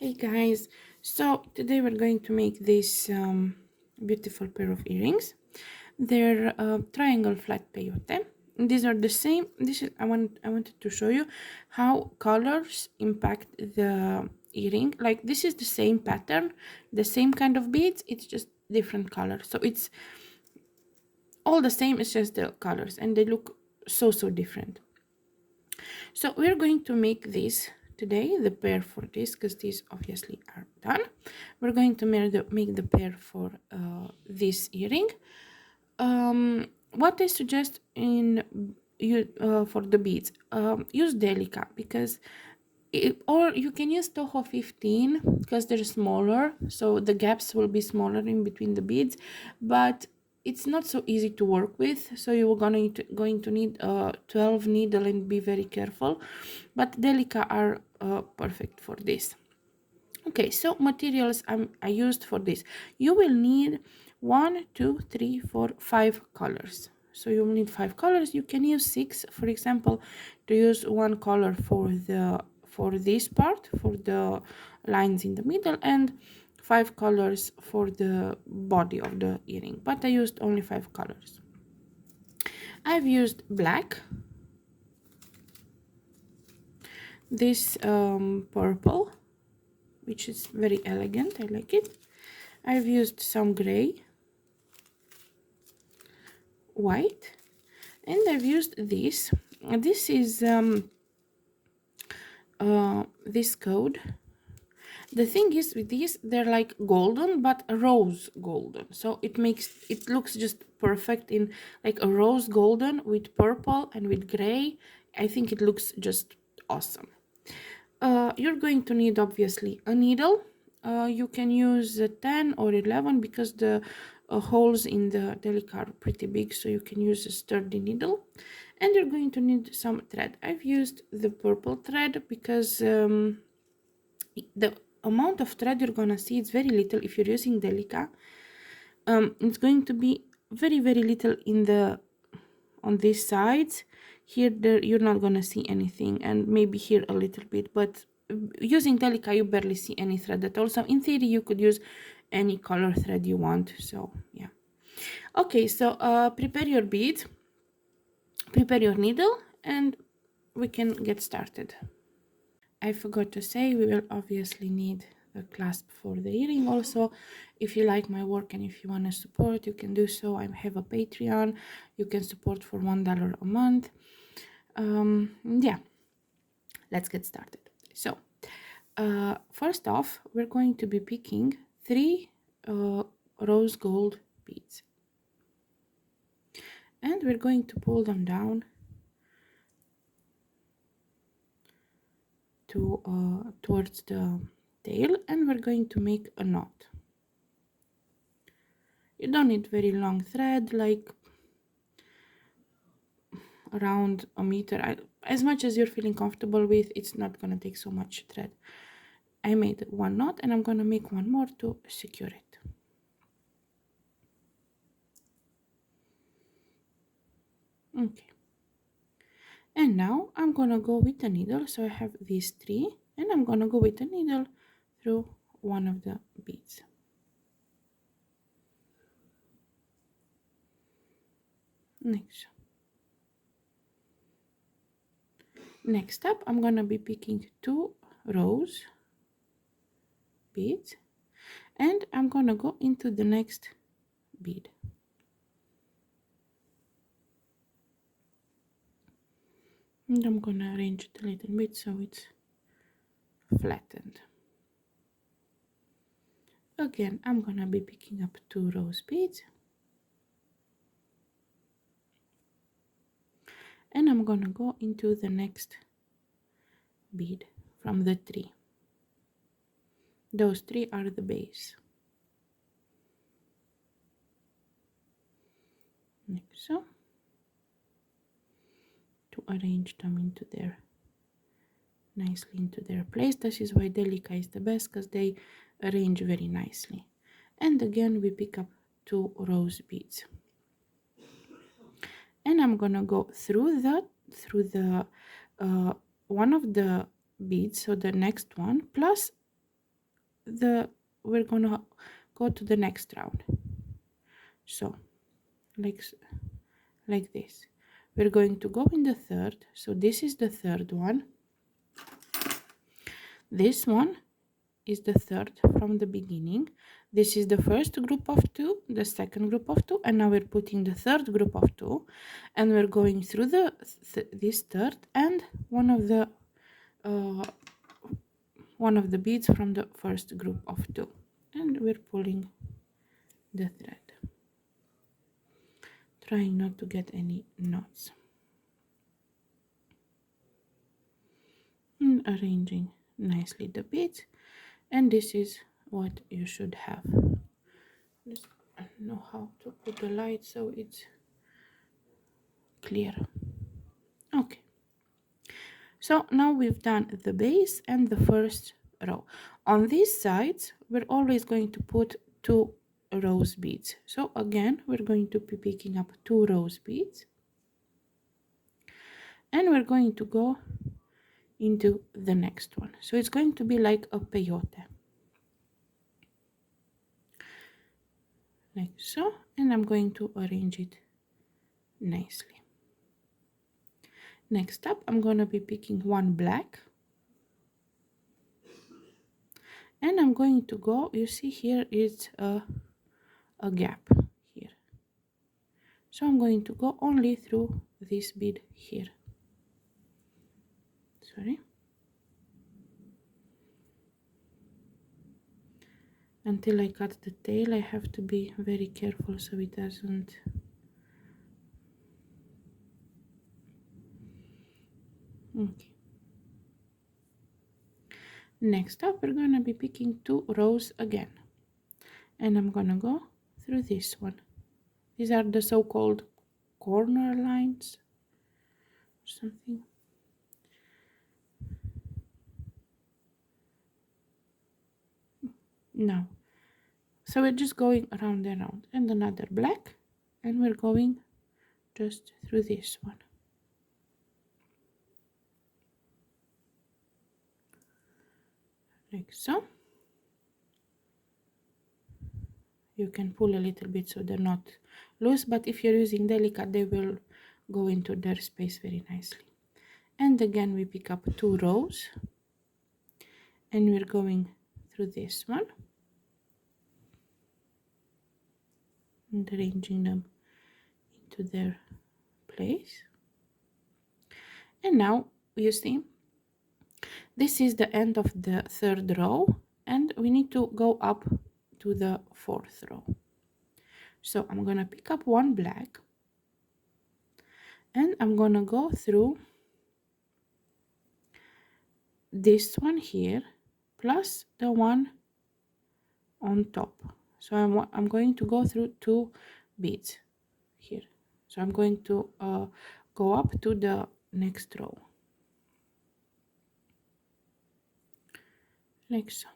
Hey guys, so today we're going to make this beautiful pair of earrings. They're triangle flat peyote. These are the same. I wanted to show you how colors impact the earring. Like this is the same pattern, the same kind of beads. It's just different color. So it's all the same. It's just the colors, and they look so different. So we're going to make this today, the pair for this, because these obviously are done. We're going to make the pair for this earring. What I suggest in you for the beads, use Delica because or you can use Toho 15 because they're smaller, so the gaps will be smaller in between the beads, but it's not so easy to work with, so you're going to need a 12 needle and be very careful, but Delica are perfect for this. Okay, so materials I used for this. You will need 1, 2, 3, 4, 5 colors. So you will need 5 colors. You can use 6, for example, to use one color for this part, for the lines in the middle, and 5 colors for the body of the earring. But I used only 5 colors. I've used black, this purple, which is very elegant. I like it. I've used some gray, white, and I've used this. This is this code. The thing is with these, they're like golden, but rose golden, so it looks just perfect in like a rose golden with purple and with gray. I think it looks just awesome. You're going to need obviously a needle. You can use 10 or 11 because the holes in the Delica are pretty big, so you can use a sturdy needle. And you're going to need some thread. I've used the purple thread because the amount of thread you're gonna see is very little if you're using Delica. It's going to be very little in the on these sides. Here you're not gonna see anything, and maybe here a little bit, but using Delica you barely see any thread at all. So in theory you could use any color thread you want. So yeah. Okay, so prepare your bead, prepare your needle, and we can get started. I forgot to say, we will obviously need a clasp for the earring also. If you like my work and if you want to support, you can do so. I have a Patreon. You can support for $1 a month. Yeah, let's get started. So first off, we're going to be picking 3 rose gold beads, and we're going to pull them down to towards the tail, and we're going to make a knot. You don't need very long thread, like around a meter. As much as you're feeling comfortable with, it's not gonna take so much thread. I made one knot and I'm gonna make one more to secure it. Okay. And now I'm gonna go with the needle. So I have these 3, and I'm gonna go with the needle through one of the beads. Next up, I'm gonna be picking 2 rose beads, and I'm gonna go into the next bead. And I'm gonna arrange it a little bit so it's flattened. Again, I'm gonna be picking up 2 rose beads, and I'm gonna go into the next bead from the 3. Those 3 are the base. Like so, to arrange them into their nicely into their place. This is why Delica is the best, because they arrange very nicely. And again, we pick up 2 rose beads, and I'm gonna go through the one of the beads, so the next one, plus we're gonna go to the next round. So like this. We're going to go in the third. So this is the third one. This one is the third from the beginning. This is the first group of two, the second group of two, and now we're putting the third group of two, and we're going through this third and uh, one of the beads from the first group of two, and we're pulling the thread, trying not to get any knots, and arranging nicely the beads. And this is what you should have. Just know how to put the light so it's clear. Okay, so now we've done the base and the first row. On these sides we're always going to put 2 rose beads. So again we're going to be picking up 2 rose beads, and we're going to go into the next one. So it's going to be like a peyote, like so, and I'm going to arrange it nicely. Next up I'm going to be picking 1 black, and I'm going to go, you see here is a gap here, so I'm going to go only through this bead here, sorry, until I cut the tail. I have to be very careful so it doesn't okay. Next up we're going to be picking 2 rows again, and I'm gonna go through this one. These are the so-called corner lines or something. No, so we're just going around and around, and another black, and we're going just through this one, like so. You can pull a little bit so they're not loose, but if you're using delicate they will go into their space very nicely. And again we pick up 2 rows, and we're going through this one and arranging them into their place. And now you see this is the end of the third row, and we need to go up to the fourth row. So I'm gonna pick up 1 black, and I'm gonna go through this one here plus the one on top. So I'm going to go through 2 beads here. So I'm going to go up to the next row, like so.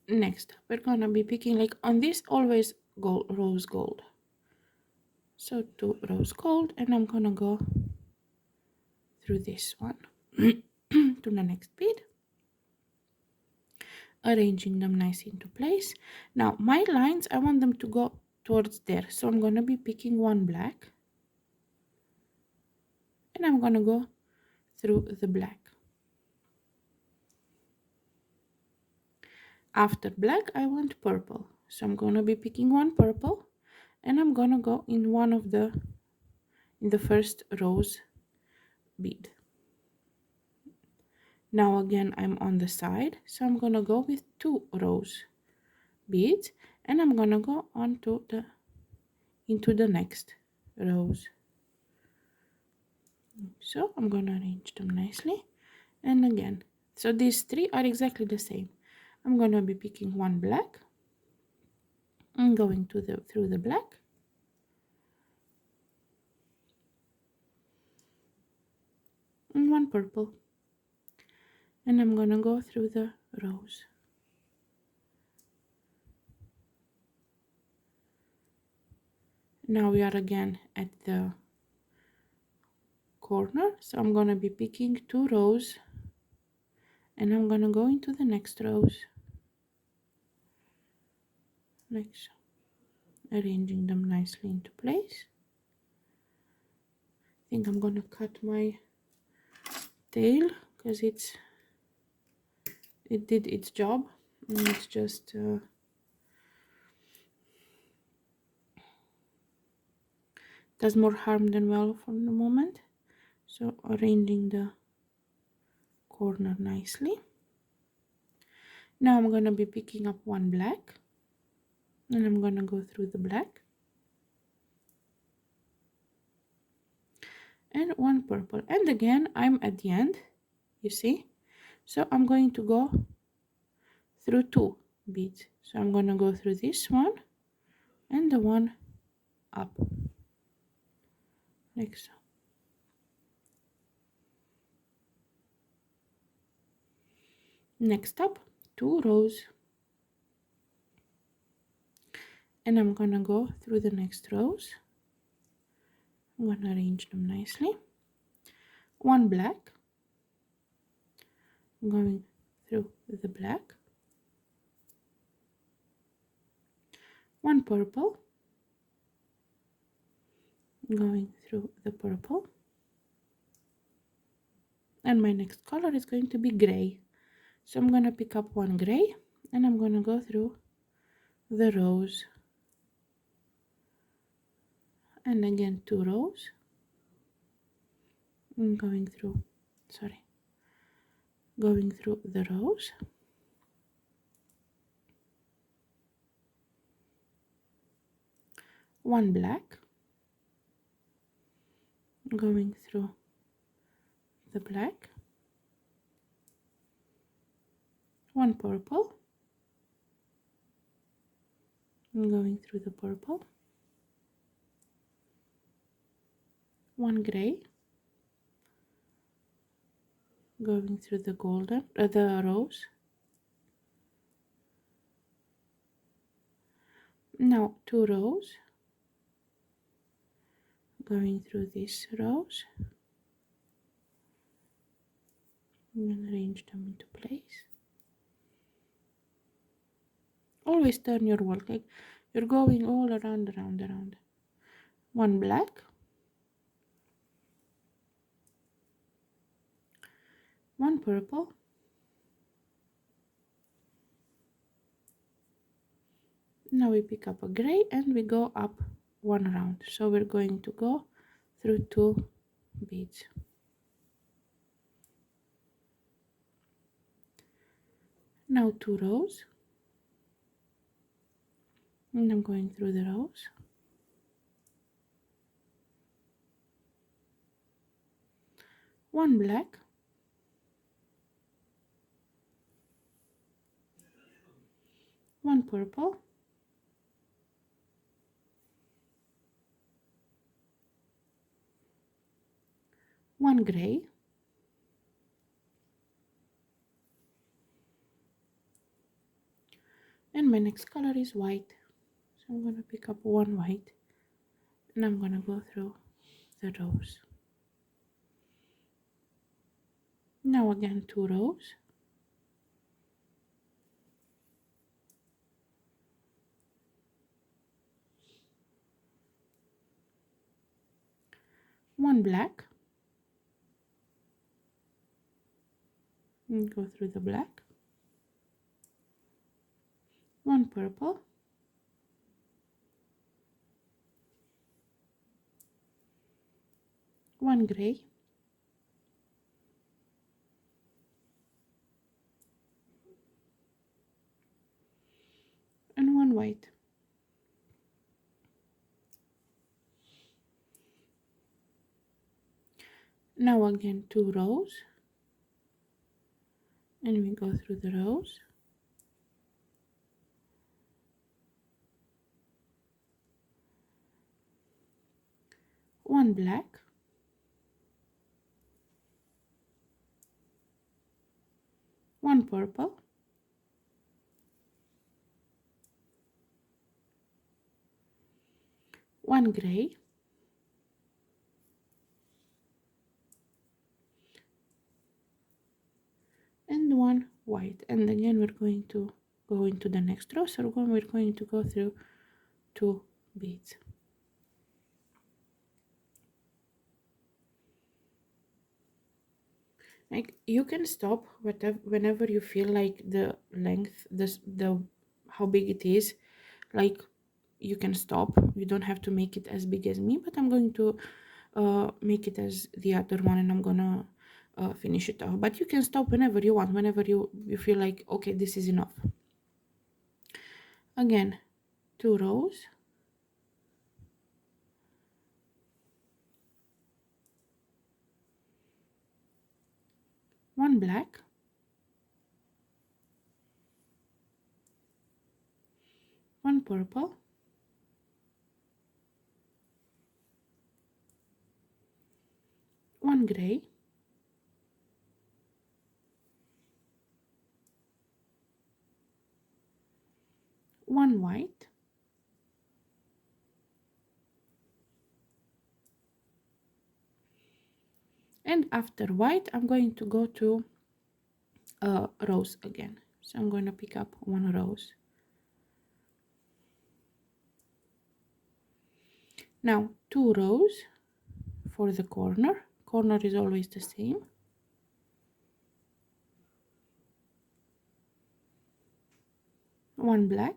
Next we're gonna be picking, like on this, always gold, rose gold. So 2 rose gold, and I'm gonna go through this one to the next bead, arranging them nice into place. Now my lines, I want them to go towards there, so I'm gonna be picking 1 black, and I'm gonna go through the black. After black I want purple, so I'm gonna be picking 1 purple, and I'm gonna go in the first rose bead. Now again I'm on the side, so I'm gonna go with 2 rose beads, and I'm gonna go into the next rows. So I'm gonna arrange them nicely, and again, so these 3 are exactly the same. I'm gonna be picking 1 black and going through the black, and 1 purple, and I'm gonna go through the rows. Now we are again at the corner, so I'm gonna be picking 2 rows and I'm gonna go into the next rows like so, arranging them nicely into place. I think I'm gonna cut my tail because it did its job and it's just does more harm than well for the moment. So arranging the corner nicely. Now I'm gonna be picking up one black and I'm gonna go through the black and one purple, and again I'm at the end, you see, so I'm going to go through 2 beads. So I'm gonna go through this one and the one up like so. Next up, 2 rows and I'm gonna go through the next rows. I'm gonna arrange them nicely. One black, going through the black, one purple, going through the purple, and my next color is going to be gray. So I'm gonna pick up one gray and I'm gonna go through the rows, and again 2 rows. I'm going through the rows, one black, going through the black, one purple, going through the purple, one gray, going through the golden the rose. Now 2 rows, going through this rows. I'm gonna arrange them into place. Always turn your work like you're going all around. One black, one purple, now we pick up a gray and we go up one round. So we're going to go through 2 beads. Now 2 rows, and I'm going through the rows. One black, one purple, one gray, and my next color is white. So I'm going to pick up one white and I'm going to go through the rows. Now again 2 rows, one black, and go through the black, one purple, one gray, and one white. Now again 2 rows, and we go through the rows. One black, one purple, one gray, white. And again we're going to go into the next row, so we're going to go through 2 beads. Like, you can stop whenever you feel like the length, the how big it is, like you can stop. You don't have to make it as big as me, but I'm going to make it as the other one, and I'm gonna finish it off. But you can stop whenever you want, whenever you feel like, okay, this is enough. Again, 2 rows, one black, one purple, one gray, one white, and after white I'm going to go to rose again. So I'm going to pick up 1 rose. Now 2 rows for the corner. Corner is always the same. One black,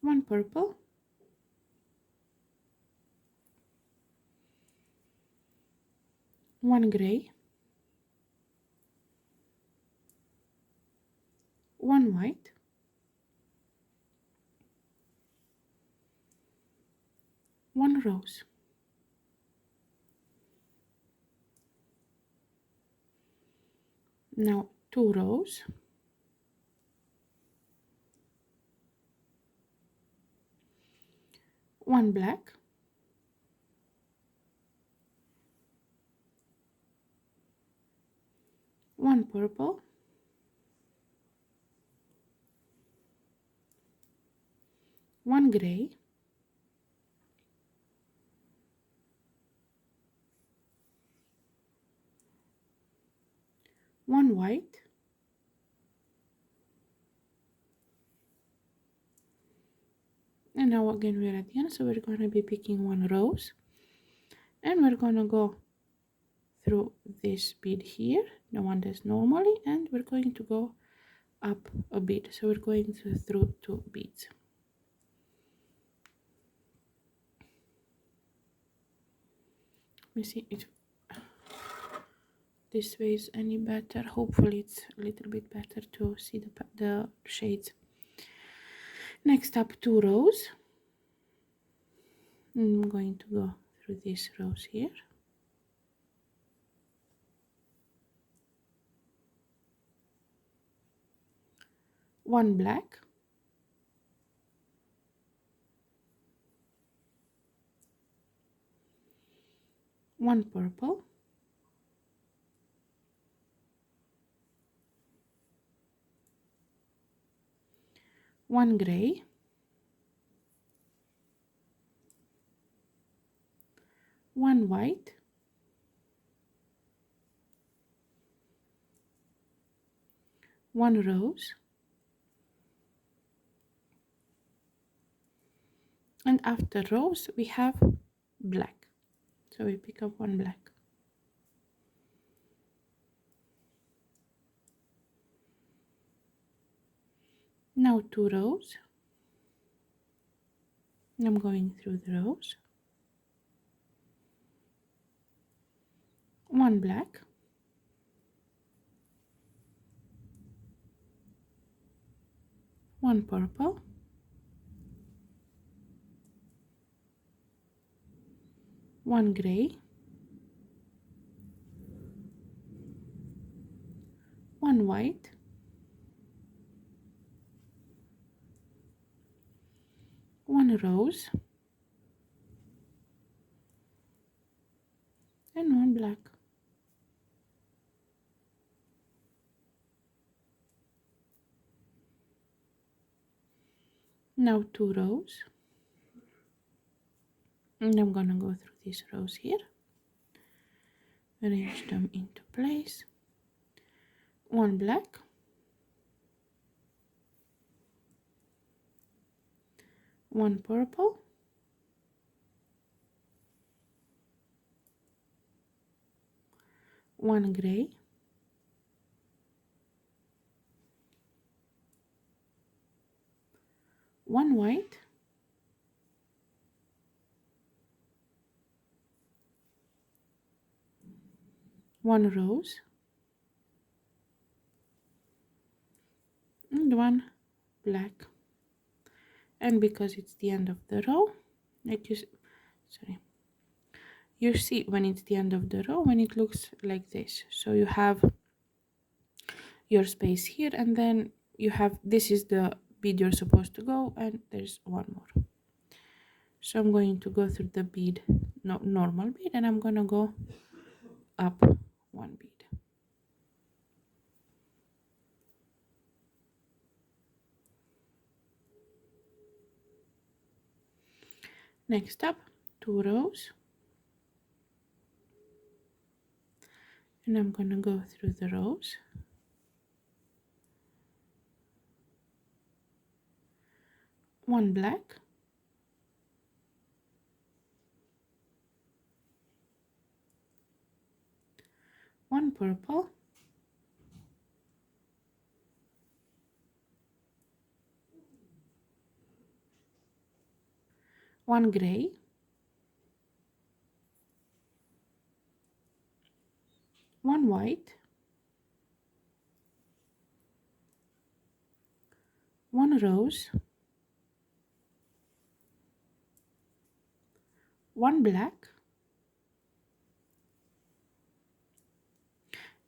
one purple, one gray, one white, one rose. Now 2 rows, one black, one purple, one gray, one white, and now again we're at the end, so we're going to be picking 1 rose, and we're going to go through this bead here, the one that's normally, and we're going to go up a bead, so we're going through 2 beads. Let me see if this way is any better. Hopefully it's a little bit better to see the shades. Next up, 2 rows. I'm going to go through these rows here. One black, one purple, one gray, one white, one rose, and after rose we have black, so we pick up 1 black. Now 2 rows. I'm going through the rows. One black, one purple, one gray, one white, one rose, and one black. Now 2 rows, and I'm gonna go through these rows here. arrange them into place. One black, one purple, one gray, one white, one rose, and one black. And because it's the end of the row, like you see when it's the end of the row, when it looks like this. So you have your space here, and then you have, this is the bead you're supposed to go, and there's one more. So I'm going to go through the bead, normal bead, and I'm gonna go up one bead. Next up, 2 rows, and I'm gonna go through the rows. One black, one purple, one gray, one white, one rose, one black,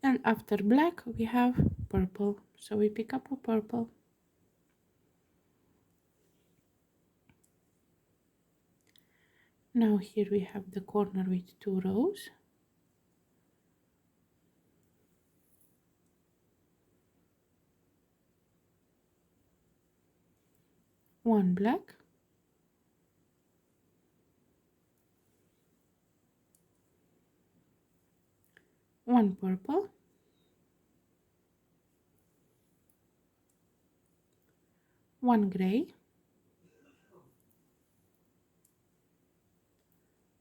and after black we have purple, so we pick up a purple. Now here we have the corner with 2 rows, one black, one purple, one gray,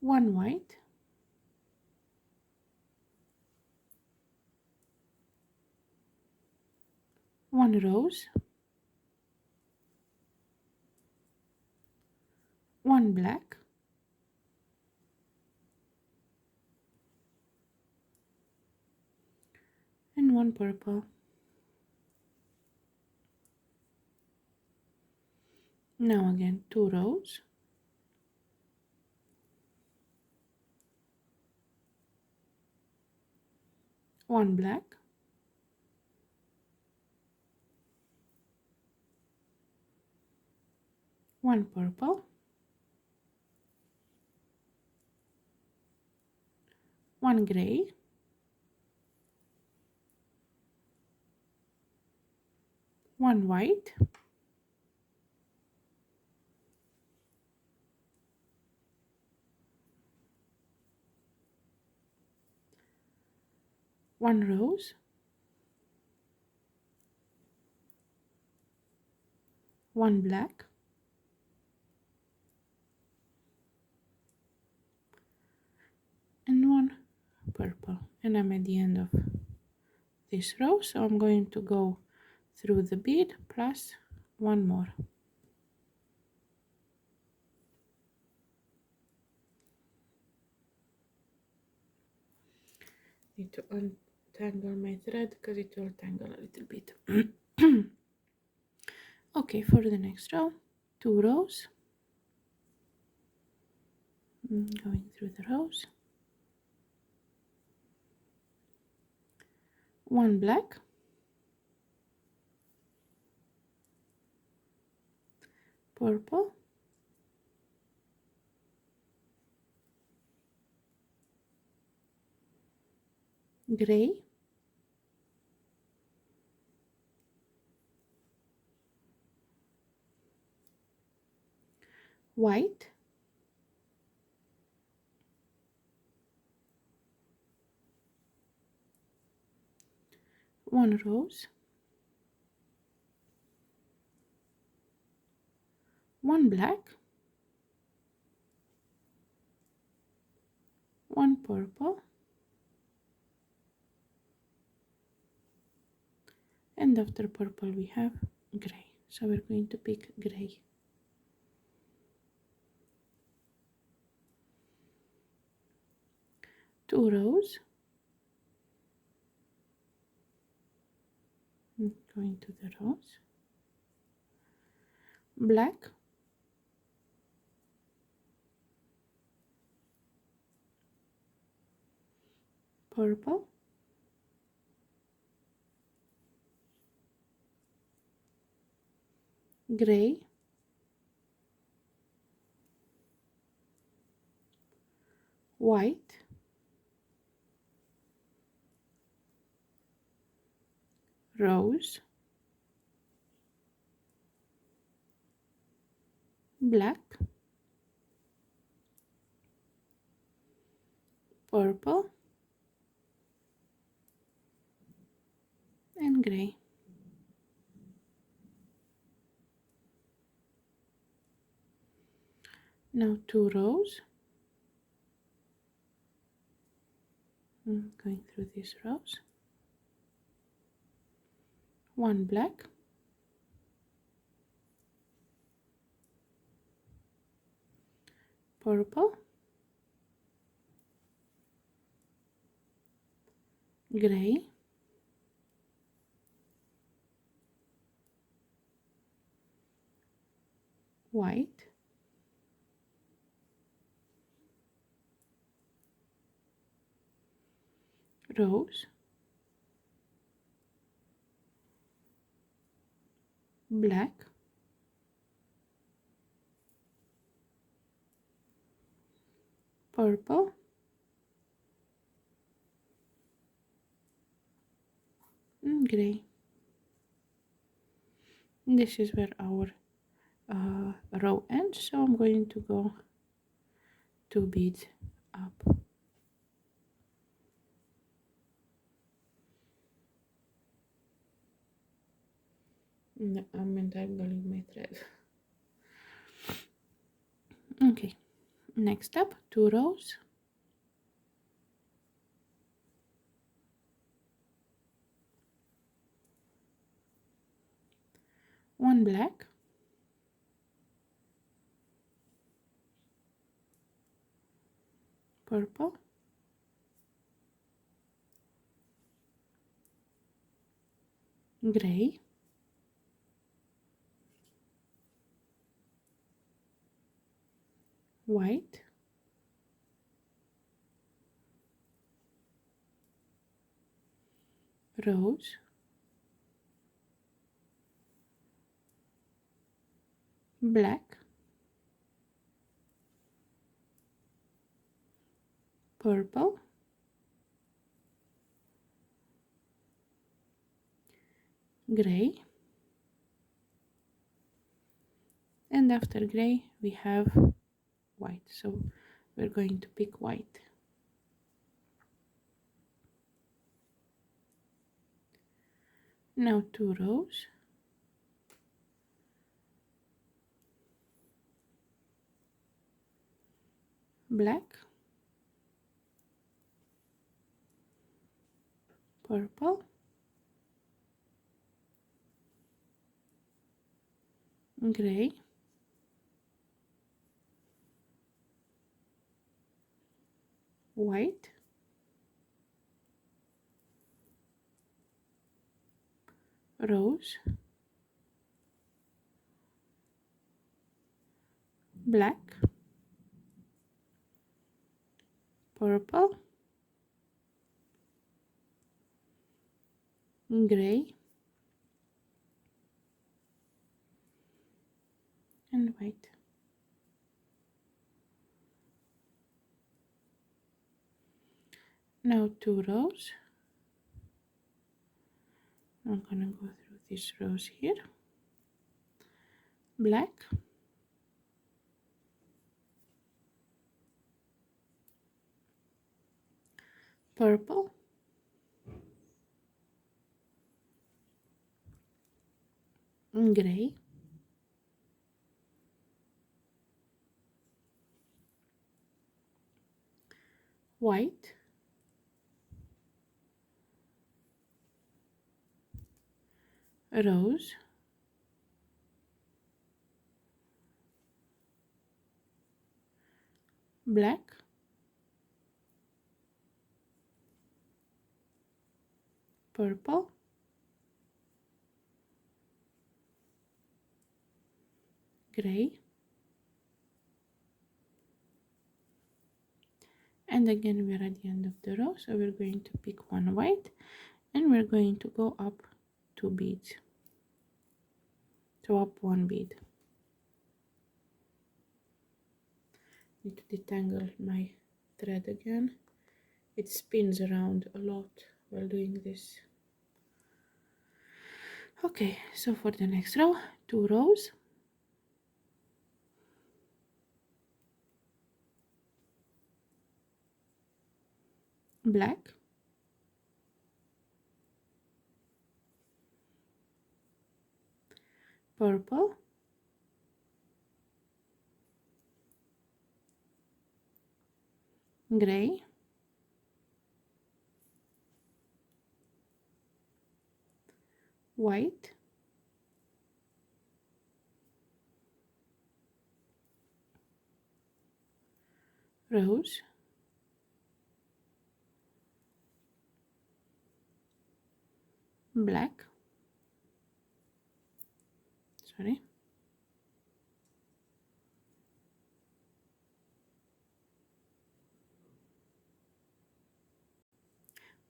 one white, one rose, one black, and one purple. Now again 2 rows, one black, one purple, one gray, one white, one rose, one black, and one purple. And I'm at the end of this row, so I'm going to go through the bead plus one more. Need to untangle my thread because it will tangle a little bit. Okay, for the next row, 2 rows, going through the rows, one black, purple, gray, white, one rose, one black, one purple, and after purple we have gray. So we're going to pick gray. Two rows, going to the rows, black, purple, gray, white, rose, black, purple, and gray. Now two rows, going through these rows, one black, purple, gray, white, rose, black, purple, and gray. This is where our row ends, so I'm going to go 2 beads up. No, I'm entangling my thread. Okay, next up, two rows, one black, purple, gray, white, rose, black, purple, gray, and after gray we have white, so we're going to pick white. Now two rows, black, purple, gray, white, rose, black, purple, gray, and white. Now two rows. I'm gonna go through these rows here. Black, purple, gray, white, rose, black, purple, gray, and again we're at the end of the row, so we're going to pick one white and we're going to go up 2 beads, so up 1 bead. Need to detangle my thread again, it spins around a lot while doing this. Okay, so for the next row, 2 rows, black, purple, gray, white, rose, black, sorry,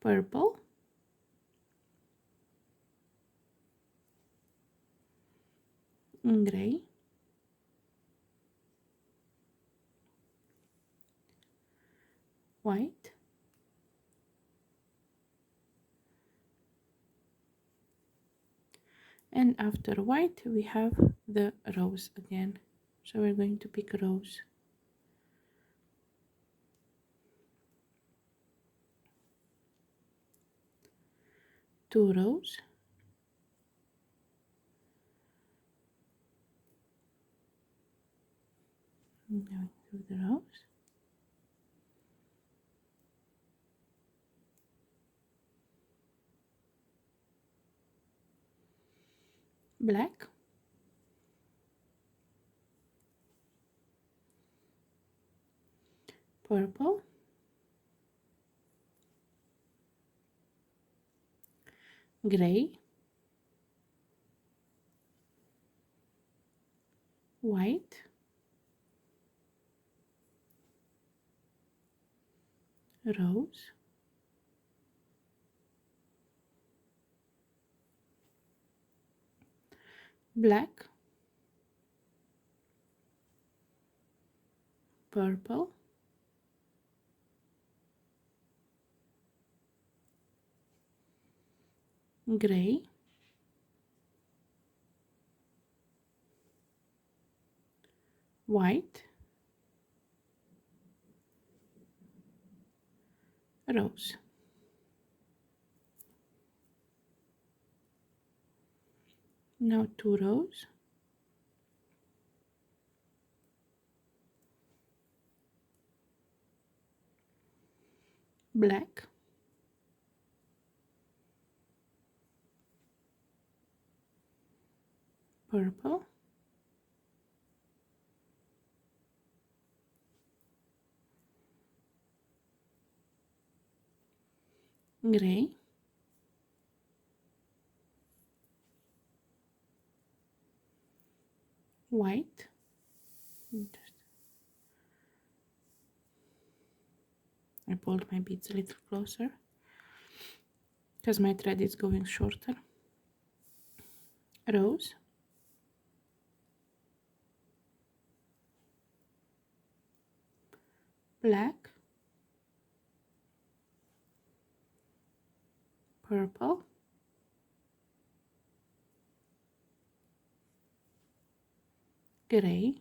purple, gray, white, and after white we have the rose again, so we're going to pick rose, two rows, going through the rows, black, purple, gray, white, rose, black, purple, gray, white, rose. Now 2 rows, black, purple, gray, white, I pulled my beads a little closer because my thread is going shorter, rose, black, purple, gray,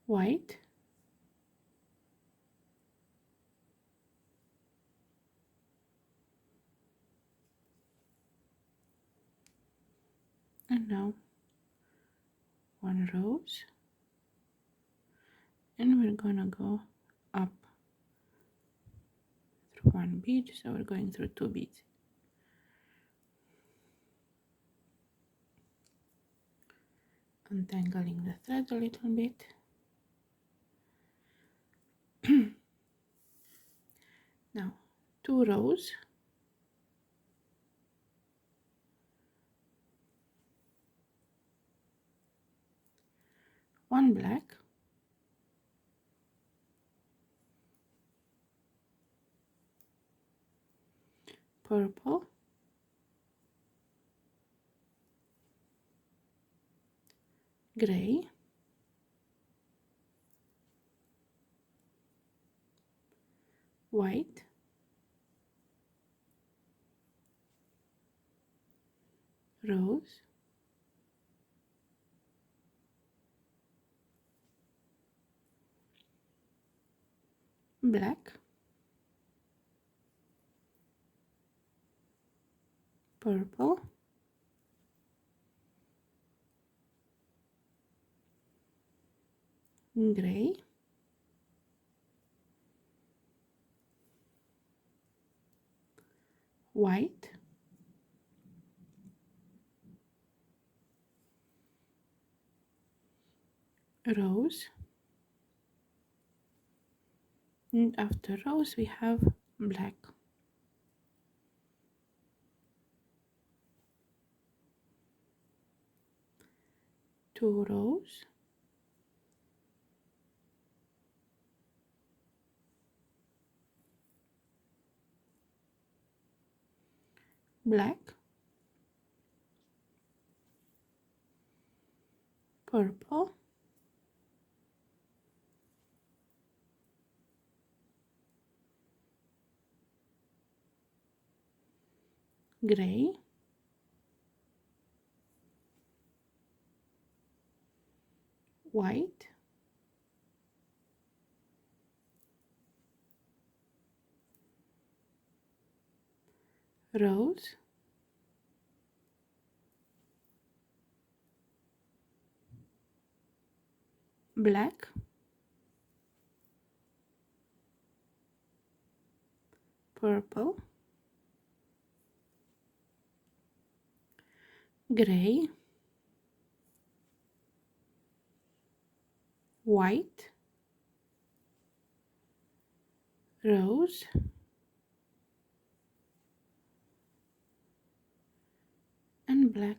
white, And now one rose, and we're gonna go up through one bead, so we're going through two beads. Untangling the thread a little bit. Now 2 rows, one black, purple, gray, white, rose, black, purple, gray, white, rose, and after rose we have black. Two rows, black, purple, gray, white, rose, black, purple, gray, white, rose, and black.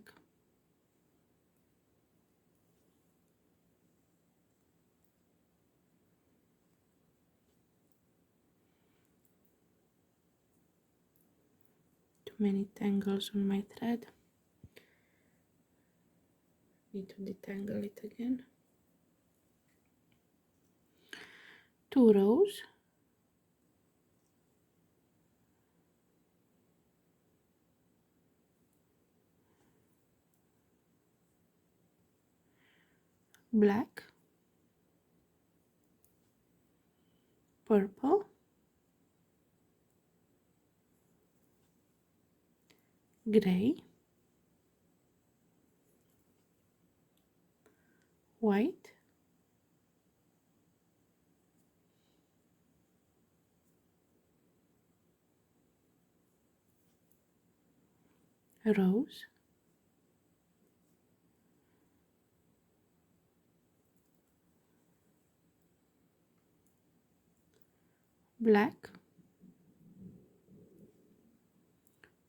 Too many tangles on my thread. Need to detangle it again. 2 rows, black, purple, gray, white, rose, black,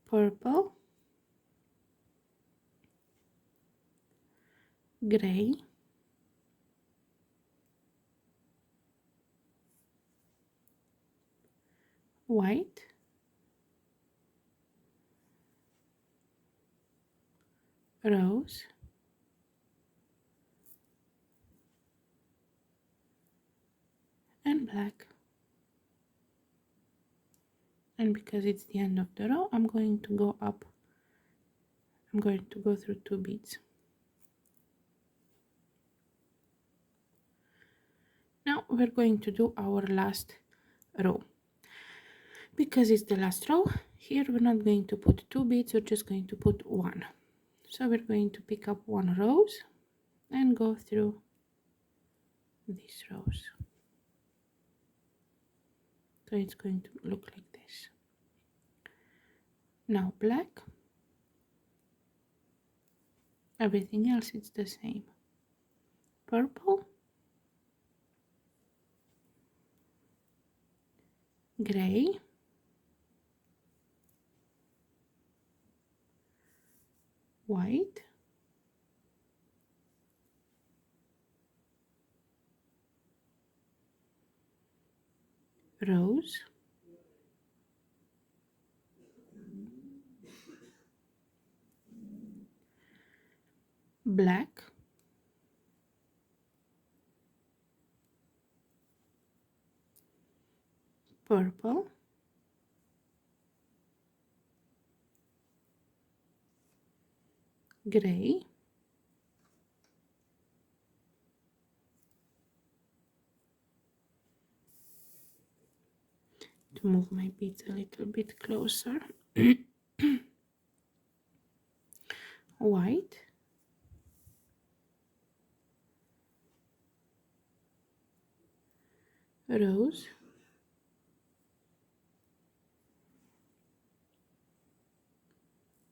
purple, gray, white, rose, and black. And because it's the end of the row, I'm going to go up. I'm going to go through 2 beads. Now we're going to do our last row. Because it's the last row, here we're not going to put 2 beads, we're just going to put 1. So we're going to pick up one rose and go through these rows. So it's going to look like this. Now black. Everything else is the same. Purple, gray, white, rose, black, purple, gray, to move my beads a little bit closer, white, rose,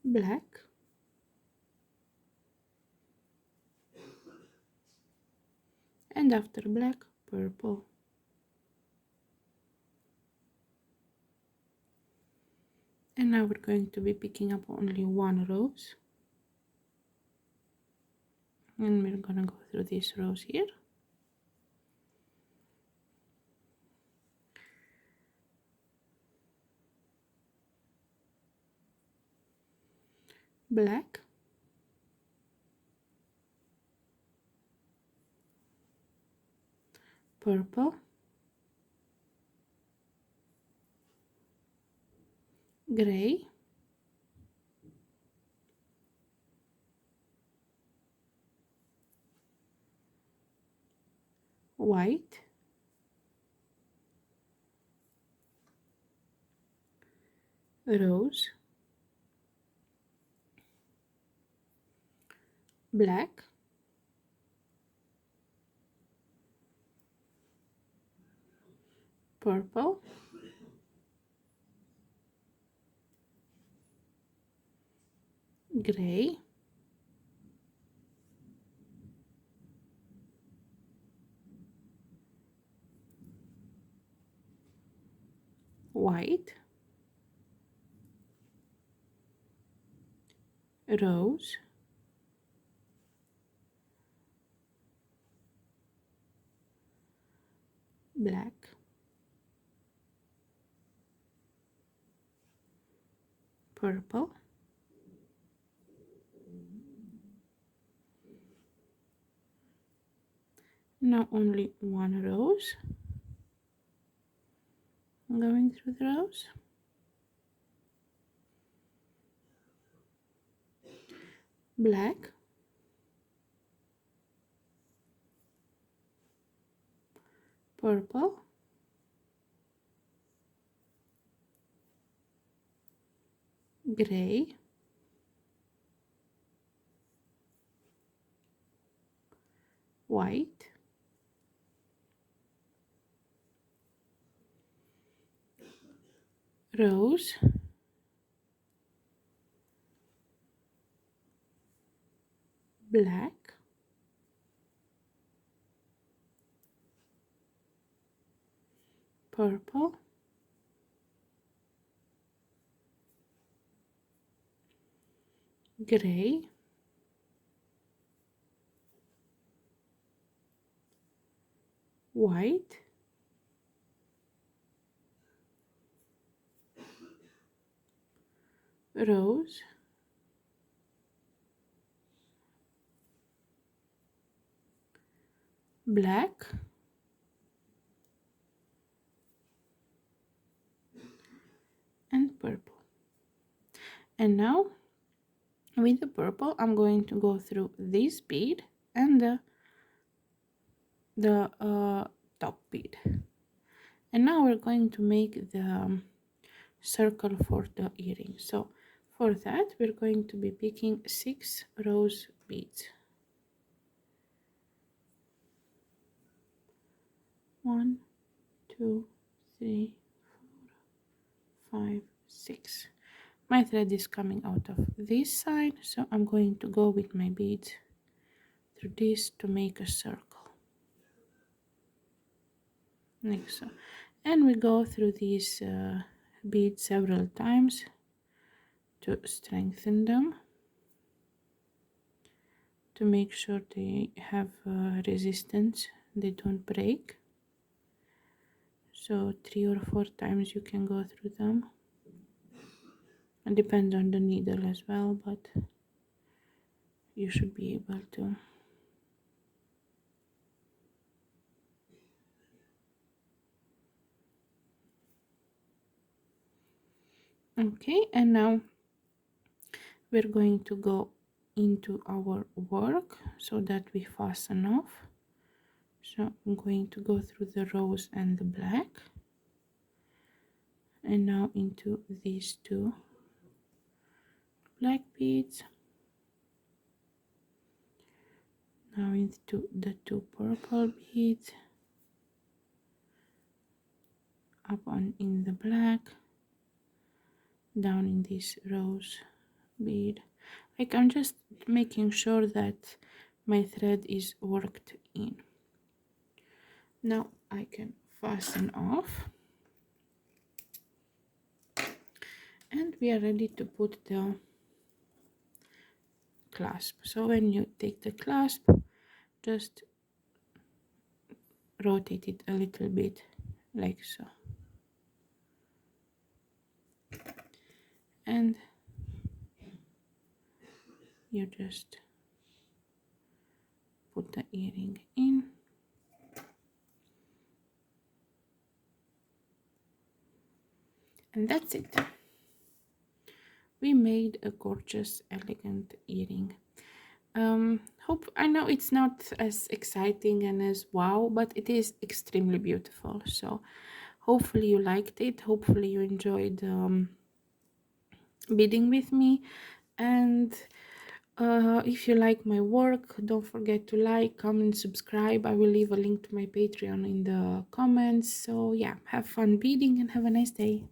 black, and after black, purple. And now we're going to be picking up only one rose, and we're gonna go through this rose here, black, purple, gray, white, rose, black, purple, gray, white, rose, black, purple, now only one rose, going through the rows, black, purple, gray, white, rose, black, purple, gray, white, rose, black, and purple. And now with the purple I'm going to go through this bead and the top bead, and now we're going to make the circle for the earring. So For that, we're going to be picking 6 rose beads. 1, 2, 3, 4, 5, 6. My thread is coming out of this side, so I'm going to go with my beads through this to make a circle, like so. And we go through these beads several times to strengthen them, to make sure they have resistance, they don't break. So 3 or 4 times you can go through them. It depends on the needle as well, but you should be able to. Okay, and now we're going to go into our work so that we fasten off. So I'm going to go through the rose and the black, and now into these 2 black beads, now into the 2 purple beads, up on in the black, down in this rose bead. Like, I'm just making sure that my thread is worked in. Now I can fasten off, and we are ready to put the clasp. So when you take the clasp, just rotate it a little bit, like so, and you just put the earring in, and that's it. We made a gorgeous, elegant earring. Hope, I know it's not as exciting and as wow, but it is extremely beautiful. So hopefully you liked it, hopefully you enjoyed beading with me. And if you like my work, don't forget to like, comment, subscribe. I will leave a link to my Patreon in the comments. So yeah, have fun beading and have a nice day.